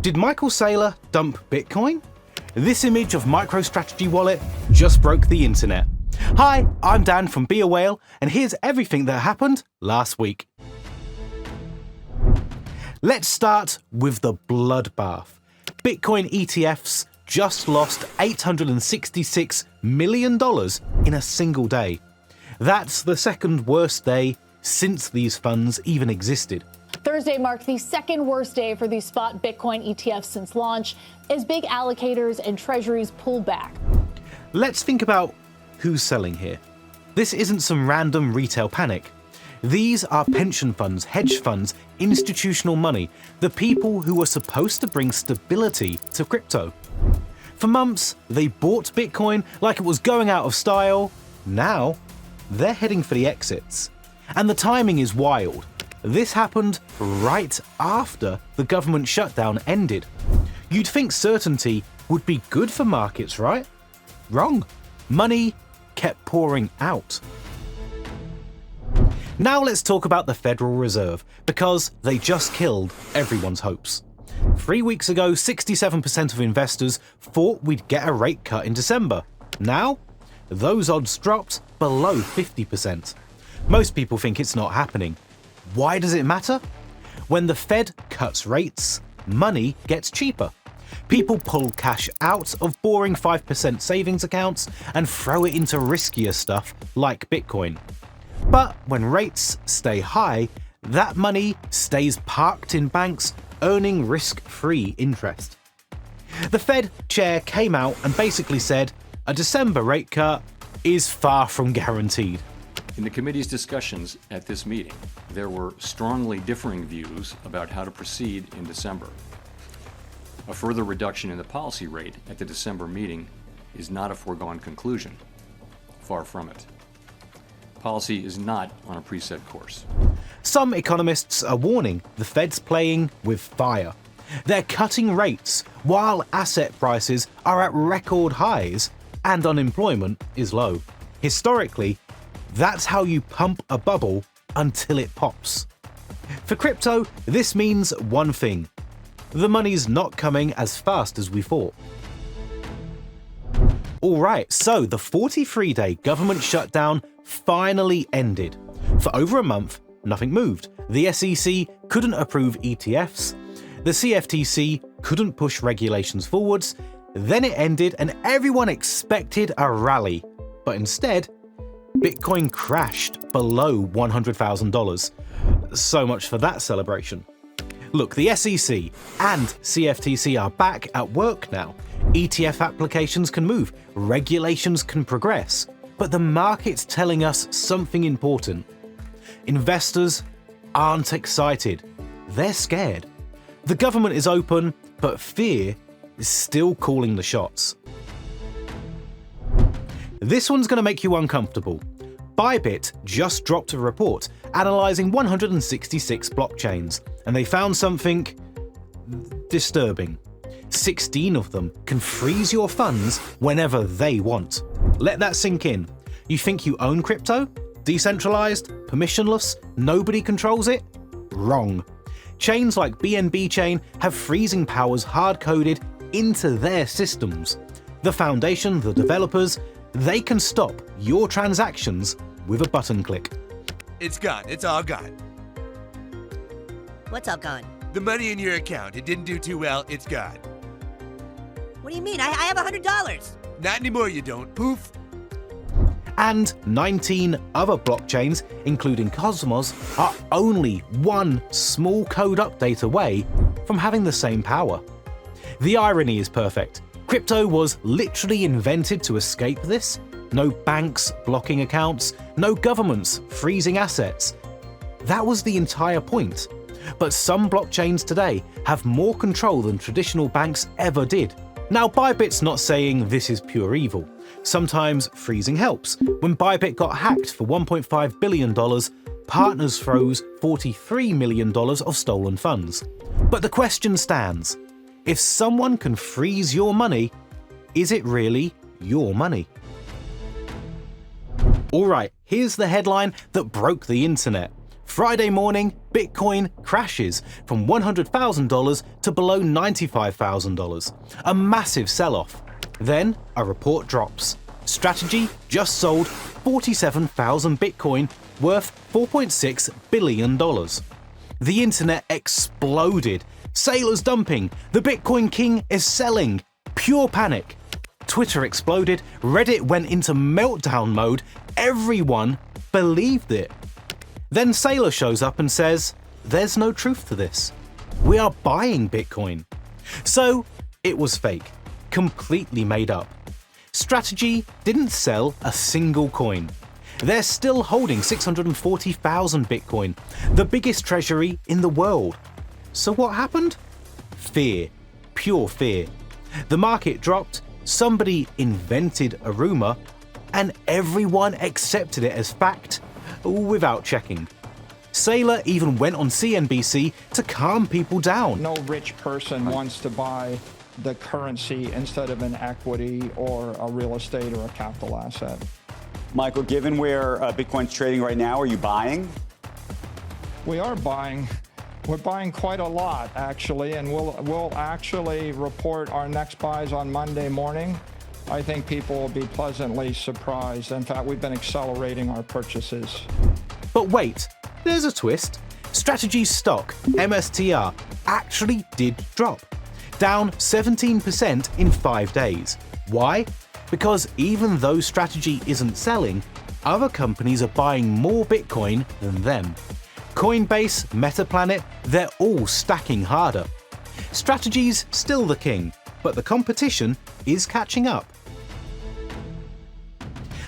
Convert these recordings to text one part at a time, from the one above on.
Did Michael Saylor dump Bitcoin? This image of MicroStrategy wallet just broke the internet. Hi, I'm Dan from BeAWhale, and here's everything that happened last week. Let's start with the bloodbath. Bitcoin ETFs just lost $866 million in a single day. That's the second worst day since these funds even existed. Thursday marked the second worst day for the spot Bitcoin ETFs since launch, as big allocators and treasuries pull back. Let's think about who's selling here. This isn't some random retail panic. These are pension funds, hedge funds, institutional money, the people who were supposed to bring stability to crypto. For months, they bought Bitcoin like it was going out of style. Now, they're heading for the exits. And the timing is wild. This happened right after the government shutdown ended. You'd think certainty would be good for markets, right? Wrong. Money kept pouring out. Now let's talk about the Federal Reserve, because they just killed everyone's hopes. 3 weeks ago, 67% of investors thought we'd get a rate cut in December. Now, those odds dropped below 50%. Most people think it's not happening. Why does it matter? When the Fed cuts rates, money gets cheaper. People pull cash out of boring 5% savings accounts and throw it into riskier stuff like Bitcoin. But when rates stay high, that money stays parked in banks, earning risk-free interest. The Fed chair came out and basically said a December rate cut is far from guaranteed. In the committee's discussions at this meeting, there were strongly differing views about how to proceed in December. A further reduction in the policy rate at the December meeting is not a foregone conclusion. Far from it. Policy is not on a preset course. Some economists are warning the Fed's playing with fire. They're cutting rates while asset prices are at record highs and unemployment is low. Historically, that's how you pump a bubble until it pops. For crypto, this means one thing. The money's not coming as fast as we thought. Alright, so the 43-day government shutdown finally ended. For over a month, nothing moved. The SEC couldn't approve ETFs. The CFTC couldn't push regulations forwards. Then it ended and everyone expected a rally. But instead, Bitcoin crashed below $100,000. So much for that celebration. Look, the SEC and CFTC are back at work now. ETF applications can move, regulations can progress, but the market's telling us something important. Investors aren't excited. They're scared. The government is open, but fear is still calling the shots. This one's going to make you uncomfortable. Bybit just dropped a report analyzing 166 blockchains, and they found something disturbing. 16 of them can freeze your funds whenever they want. Let that sink in. You think you own crypto? Decentralized? Permissionless? Nobody controls it? Wrong. Chains like BNB Chain have freezing powers hard-coded into their systems. The foundation, the developers, they can stop your transactions with a button click. It's gone. It's all gone. What's all gone? The money in your account. It didn't do too well. It's gone. What do you mean? I have $100. Not anymore, you don't. Poof. And 19 other blockchains, including Cosmos, are only one small code update away from having the same power. The irony is perfect. Crypto was literally invented to escape this. No banks blocking accounts, no governments freezing assets. That was the entire point. But some blockchains today have more control than traditional banks ever did. Now, Bybit's not saying this is pure evil. Sometimes freezing helps. When Bybit got hacked for $1.5 billion, partners froze $43 million of stolen funds. But the question stands. If someone can freeze your money, is it really your money? Alright, here's the headline that broke the internet. Friday morning, Bitcoin crashes from $100,000 to below $95,000. A massive sell-off. Then a report drops. Strategy just sold 47,000 Bitcoin worth $4.6 billion. The internet exploded. Saylor's dumping. The Bitcoin king is selling. Pure panic. Twitter exploded. Reddit went into meltdown mode. Everyone believed it. Then Saylor shows up and says, "There's no truth to this. We are buying Bitcoin." So it was fake. Completely made up. Strategy didn't sell a single coin. They're still holding 640,000 Bitcoin, the biggest treasury in the world. So what happened? Fear. Pure fear. The market dropped, somebody invented a rumor, and everyone accepted it as fact without checking. Saylor even went on CNBC to calm people down. No rich person wants to buy the currency instead of an equity or a real estate or a capital asset. Michael, given where Bitcoin's trading right now, are you buying? We are buying. We're buying quite a lot, actually, and we'll actually report our next buys on Monday morning. I think people will be pleasantly surprised. In fact, we've been accelerating our purchases. But wait, there's a twist. Strategy's stock, MSTR, actually did drop. Down 17% in 5 days. Why? Because even though Strategy isn't selling, other companies are buying more Bitcoin than them. Coinbase, Metaplanet, they're all stacking harder. Strategy's still the king, but the competition is catching up.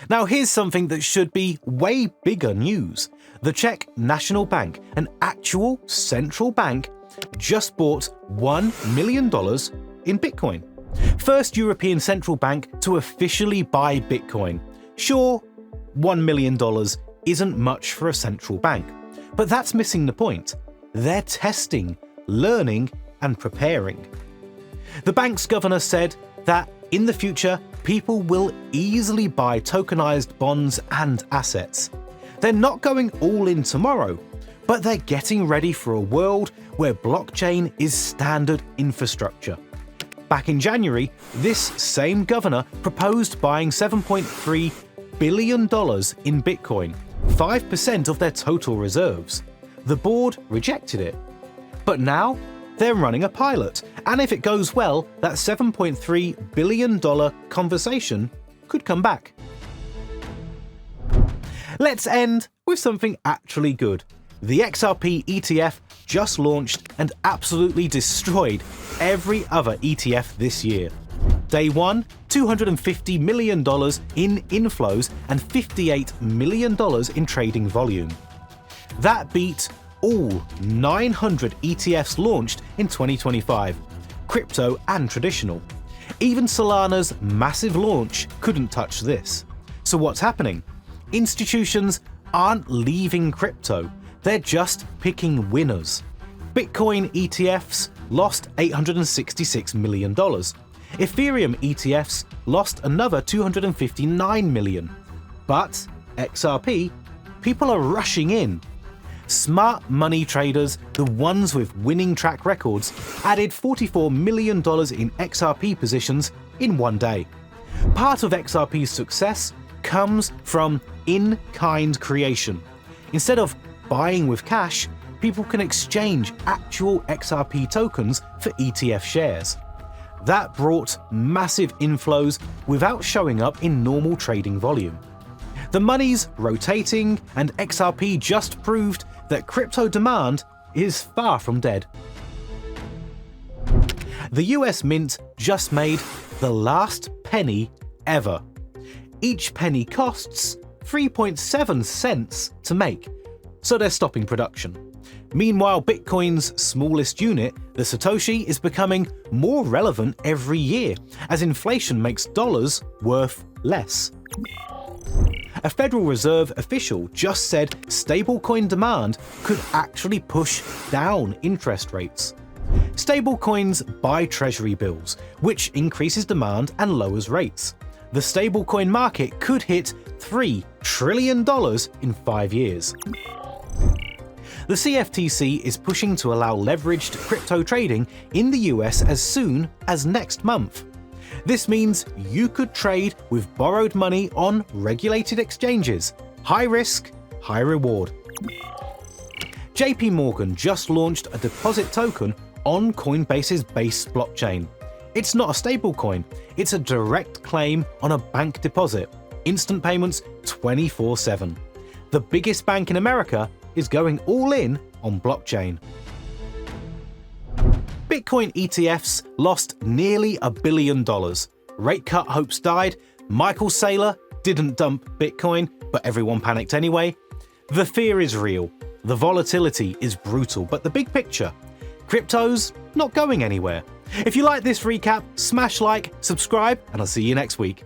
Now here's something that should be way bigger news. The Czech National Bank, an actual central bank, just bought $1 million in Bitcoin. First European central bank to officially buy Bitcoin. Sure, $1 million isn't much for a central bank, but that's missing the point. They're testing, learning, and preparing. The bank's governor said that in the future, people will easily buy tokenized bonds and assets. They're not going all in tomorrow, but they're getting ready for a world where blockchain is standard infrastructure. Back in January, this same governor proposed buying $7.3 billion in Bitcoin, 5% of their total reserves. The board rejected it. But now, they're running a pilot, and if it goes well, that $7.3 billion conversation could come back. Let's end with something actually good. The XRP ETF just launched and absolutely destroyed every other ETF this year. Day 1, $250 million in inflows and $58 million in trading volume. That beat all 900 ETFs launched in 2025, crypto and traditional. Even Solana's massive launch couldn't touch this. So what's happening? Institutions aren't leaving crypto, they're just picking winners. Bitcoin ETFs lost $866 million. Ethereum ETFs lost another $259 million. But XRP, people are rushing in. Smart money traders, the ones with winning track records, added $44 million in XRP positions in one day. Part of XRP's success comes from in-kind creation. Instead of buying with cash, people can exchange actual XRP tokens for ETF shares. That brought massive inflows without showing up in normal trading volume. The money's rotating, and XRP just proved that crypto demand is far from dead. The US Mint just made the last penny ever. Each penny costs 3.7 cents to make, so they're stopping production. Meanwhile, Bitcoin's smallest unit, the Satoshi, is becoming more relevant every year as inflation makes dollars worth less. A Federal Reserve official just said stablecoin demand could actually push down interest rates. Stablecoins buy treasury bills, which increases demand and lowers rates. The stablecoin market could hit $3 trillion in 5 years. The CFTC is pushing to allow leveraged crypto trading in the US as soon as next month. This means you could trade with borrowed money on regulated exchanges. High risk, high reward. JPMorgan just launched a deposit token on Coinbase's Base blockchain. It's not a stablecoin, it's a direct claim on a bank deposit. Instant payments 24/7. The biggest bank in America is going all in on blockchain. Bitcoin ETFs lost nearly $1 billion. Rate cut hopes died. Michael Saylor didn't dump Bitcoin, but everyone panicked anyway. The fear is real. The volatility is brutal, but the big picture, crypto's not going anywhere. If you like this recap, smash like, subscribe, and I'll see you next week.